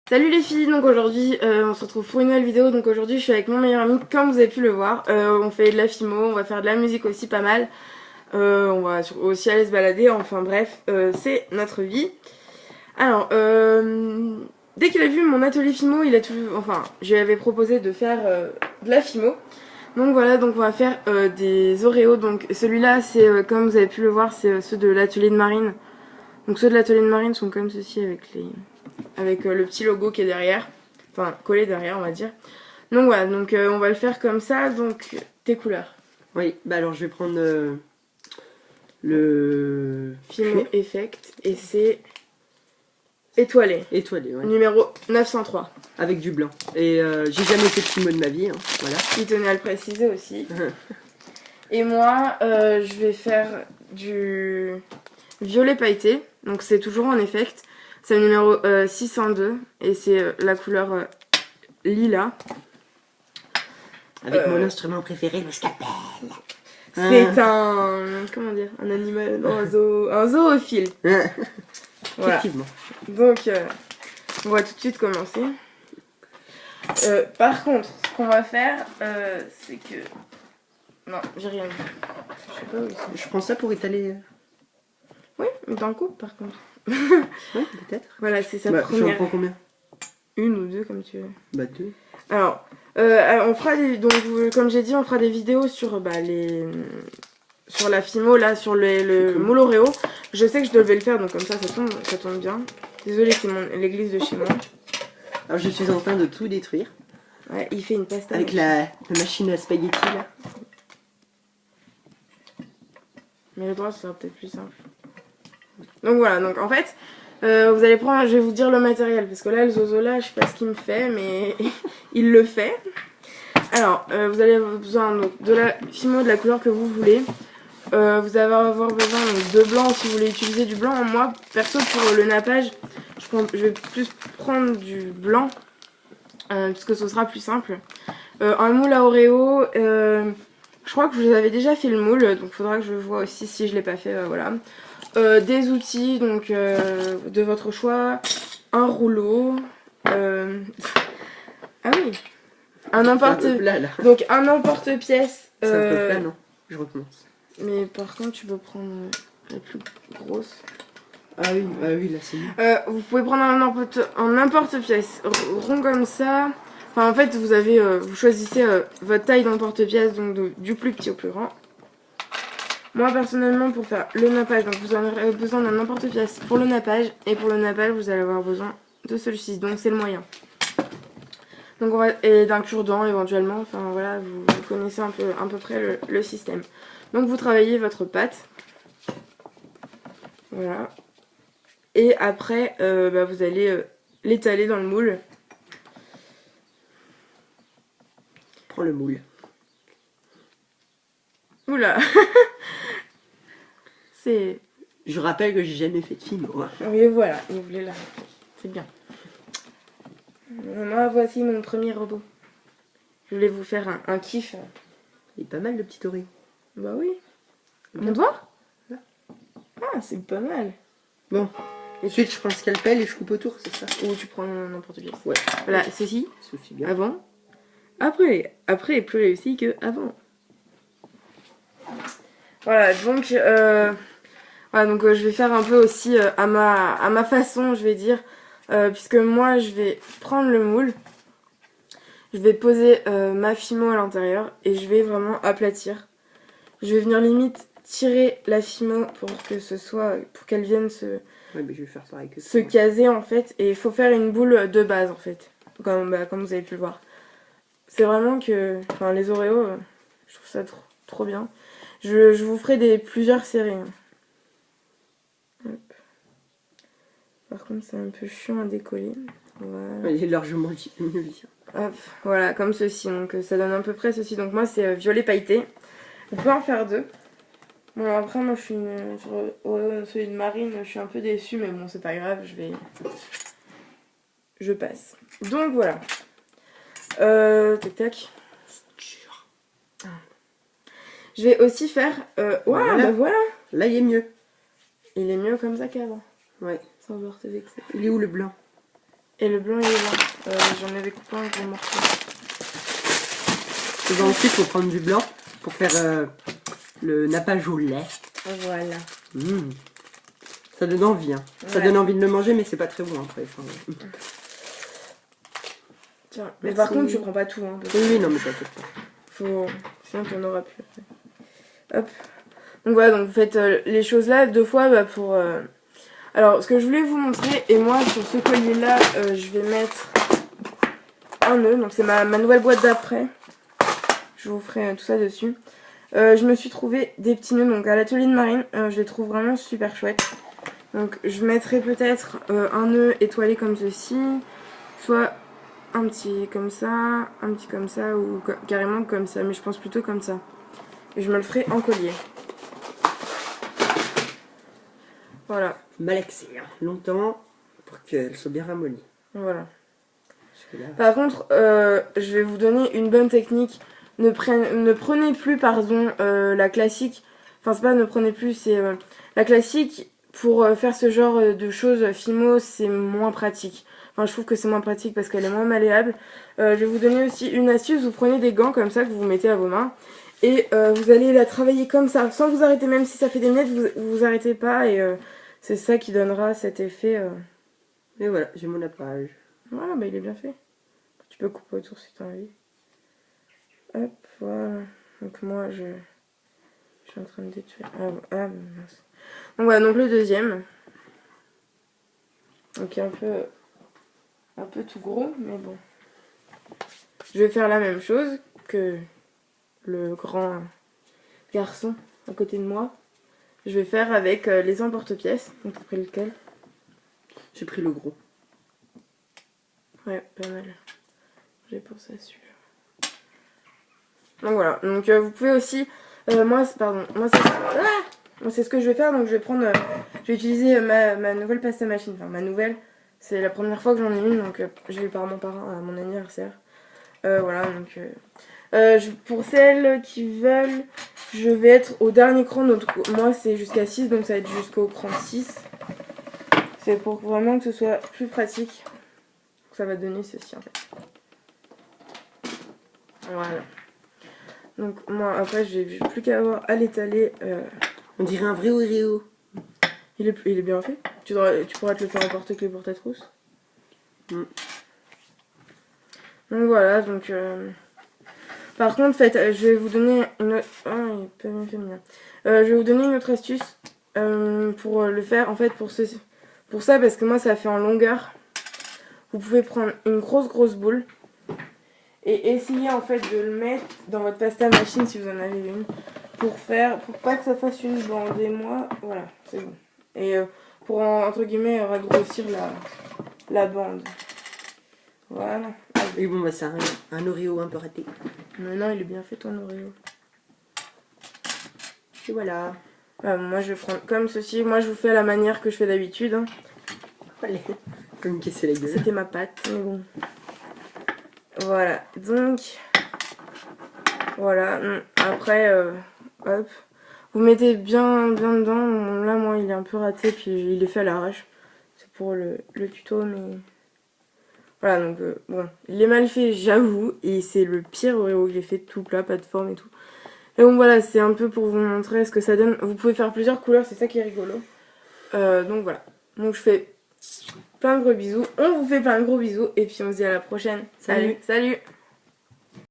Salut les filles, donc aujourd'hui on se retrouve pour une nouvelle vidéo. Donc aujourd'hui je suis avec mon meilleur ami, comme vous avez pu le voir. On fait de la fimo, on va faire de la musique aussi pas mal. On va aussi aller se balader, enfin bref, c'est notre vie. Alors, dès qu'il a vu mon atelier fimo, il a toujours, enfin, je lui avais proposé de faire de la fimo. Donc voilà, donc on va faire des Oreos. Donc celui-là, c'est comme vous avez pu le voir, c'est ceux de l'atelier de Marine. Donc ceux de l'atelier de Marine sont comme ceci avec le petit logo qui est derrière, enfin collé derrière on va dire. Donc voilà, donc on va le faire comme ça. Donc tes couleurs. Oui, bah alors je vais prendre le Fimo Effect et c'est étoilé. Étoilé, ouais. Numéro 903. Avec du blanc. Et j'ai jamais fait de fimo de ma vie, hein. Voilà. Il tenait à le préciser aussi. Et moi, je vais faire du violet pailleté. Donc c'est toujours en effect. C'est le numéro 602 et c'est la couleur lilas. Avec mon instrument préféré, le scalpel. C'est un... comment dire? Un animal... Non, un zoophile. Voilà. Effectivement. Donc, on va tout de suite commencer. Par contre, ce qu'on va faire, c'est que... Non, j'ai rien vu. Je sais pas où ils sont. Je prends ça pour étaler... Oui, mais t'en coupes par contre. Oui, peut-être. Voilà, c'est sa J'en première... prends combien? Une ou deux, comme tu veux. Bah deux. Alors, on fera des... Donc, comme j'ai dit, on fera des vidéos sur sur la fimo, là, sur le moule Oreo. Je sais que je devais le faire, donc comme ça tombe bien. Désolée, c'est l'église de chez moi. Alors je suis en train de tout détruire. Ouais, il fait une pasta. Avec la machine à spaghetti, là. Mais le droit, ce sera peut-être plus simple. Donc voilà, donc en fait, vous allez prendre, je vais vous dire le matériel, parce que là, le zozo là, je sais pas ce qu'il me fait, mais il le fait. Alors, vous allez avoir besoin donc, de la fimo de la couleur que vous voulez. Vous allez avoir besoin donc, de blanc si vous voulez utiliser du blanc. Moi, perso, pour le nappage, je vais plus prendre du blanc, parce que ce sera plus simple. Un moule à Oreo, je crois que je vous avais déjà fait le moule, donc il faudra que je vois aussi si je l'ai pas fait, voilà. Des outils donc de votre choix, un rouleau, ah oui, un emporte-pièce. Donc un emporte-pièce. C'est un peu plat, non? Je recommence. Mais par contre, tu peux prendre la plus grosse. Ah oui, là c'est mieux. Vous pouvez prendre un emporte-pièce rond comme ça. Enfin, en fait, vous choisissez votre taille d'emporte-pièce, donc du plus petit au plus grand. Moi, personnellement, pour faire le nappage, donc vous aurez besoin d'un emporte-pièce pour le nappage. Et pour le nappage, vous allez avoir besoin de celui-ci. Donc, c'est le moyen. Donc, et d'un cure-dent éventuellement. Enfin, voilà, vous connaissez à peu près le système. Donc, vous travaillez votre pâte. Voilà. Et après, vous allez l'étaler dans le moule. Prends le moule. Oula. C'est... Je rappelle que j'ai jamais fait de fimo. Hein. Oui, voilà, vous voulez la rappeler. C'est bien. Moi, voici mon premier robot. Je voulais vous faire un kiff. Il est pas mal le petit Oreo. Bah oui. Mon doigt? Là. Ah, c'est pas mal. Bon. Et ensuite, je prends le scalpel et je coupe autour, c'est ça? Ou tu prends n'importe quel. Ouais. Voilà, ceci. Ceci bien. Avant. Après est plus réussi que avant. Voilà, donc je vais faire un peu aussi à ma façon, je vais dire, puisque moi je vais prendre le moule, je vais poser ma fimo à l'intérieur et je vais vraiment aplatir. Je vais venir limite tirer la fimo pour qu'elle vienne Ouais, mais je vais faire pareil que se caser en fait, et il faut faire une boule de base en fait, comme vous avez pu le voir. C'est vraiment que, enfin les Oreos, je trouve ça trop bien. Je vous ferai plusieurs séries. Hop. Par contre, c'est un peu chiant à décoller. Voilà. Il est largement mieux. Hop, voilà, comme ceci. Donc, ça donne à peu près ceci. Donc, moi, c'est violet pailleté. On peut en faire deux. Bon, après, moi, je suis sur celui de Marine. Je suis un peu déçue, mais bon, c'est pas grave. Je passe. Donc, voilà. Tac, tac. Je vais aussi faire... voilà. Voilà. Là, il est mieux. Il est mieux comme ça qu'avant. Ouais. Sans devoir te vexer. Il est où le blanc? Et le blanc il est là. J'en avais coupé un gros morceau. Et ben ensuite, il faut prendre du blanc pour faire le nappage au lait. Voilà. Mmh. Ça donne envie, hein. Ça Ouais. donne envie de le manger, mais c'est pas très bon après. Enfin, Tiens, mais Merci. par contre, tu prends pas tout. Hein, parce oui, que oui, non, mais t'inquiète pas. faut... Sinon, tu en auras plus après. Hop. Donc voilà, donc vous faites les choses là 2 fois bah, pour... Alors, ce que je voulais vous montrer, et moi, sur ce collier-là, je vais mettre un nœud. Donc c'est ma nouvelle boîte d'après. Je vous ferai tout ça dessus. Je me suis trouvé des petits nœuds donc à l'atelier de Marine. Je les trouve vraiment super chouettes. Donc je mettrai peut-être un nœud étoilé comme ceci, soit un petit comme ça, un petit comme ça ou carrément comme ça, mais je pense plutôt comme ça. Et je me le ferai en collier. Voilà. Malaxer hein, longtemps pour qu'elle soit bien ramollie. Voilà. Là... Par contre, je vais vous donner une bonne technique. Ne prenez plus, pardon, la classique. Enfin, c'est pas ne prenez plus, c'est la classique. Pour faire ce genre de choses, Fimo, c'est moins pratique. Enfin, je trouve que c'est moins pratique parce qu'elle est moins malléable. Je vais vous donner aussi une astuce. Vous prenez des gants comme ça que vous mettez à vos mains. Et vous allez la travailler comme ça, sans vous arrêter. Même si ça fait des miettes, vous arrêtez pas. Et c'est ça qui donnera cet effet. Et voilà, j'ai mon nappage. Voilà, bah il est bien fait. Tu peux couper autour si tu as envie. Hop, voilà. Donc moi, je suis en train de détruire. Ah mince. Donc voilà, donc le deuxième. Donc un peu tout gros, mais bon. Je vais faire la même chose que le grand garçon à côté de moi. Je vais faire avec les emporte-pièces. Donc t'as pris lequel? J'ai pris le gros. Ouais, pas mal. J'ai pensé à celui-là. Donc voilà. Donc vous pouvez aussi... moi c'est ce que je vais faire. Donc je vais prendre... je vais utiliser ma nouvelle pasta machine. Enfin ma nouvelle. C'est la première fois que j'en ai une. Donc j'ai eu par mon parrain à mon anniversaire. Voilà. Donc... pour celles qui veulent, je vais être au dernier cran. Donc moi c'est jusqu'à 6. Donc ça va être jusqu'au cran 6. C'est pour vraiment que ce soit plus pratique. Ça va donner ceci en fait. Voilà. Donc moi après j'ai plus qu'à avoir à l'étaler. On dirait un vrai Oreo. Il est bien fait. Tu pourras te le faire emporter pour ta trousse. Mm. Donc voilà, donc par contre je vais vous donner une autre... Oh, il est pas bien fait mien. Je vais vous donner une autre astuce pour le faire en fait pour ça parce que moi ça fait en longueur. Vous pouvez prendre une grosse boule et essayer en fait de le mettre dans votre pasta machine si vous en avez une pour pas que ça fasse une bande. Et moi, voilà, c'est bon. Et pour entre guillemets ragrossir la bande. Voilà. Et bon, bah c'est un Oreo un peu raté. Mais non, il est bien fait ton Oreo. Et voilà. Moi je vais prendre comme ceci. Moi je vous fais à la manière que je fais d'habitude. Hein. Allez, faut me casser la gueule. C'était ma pâte, mais bon. Voilà, donc voilà. Après, hop, vous mettez bien dedans. Là, moi, il est un peu raté, puis il est fait à l'arrache. C'est pour le tuto, mais voilà. Donc bon, il est mal fait, j'avoue, et c'est le pire Oreo que j'ai fait, tout plat, pas de forme et tout. Et donc voilà, c'est un peu pour vous montrer ce que ça donne. Vous pouvez faire plusieurs couleurs, c'est ça qui est rigolo. Donc voilà. Donc je fais plein de gros bisous. On vous fait plein de gros bisous et puis on se dit à la prochaine. Salut. Salut.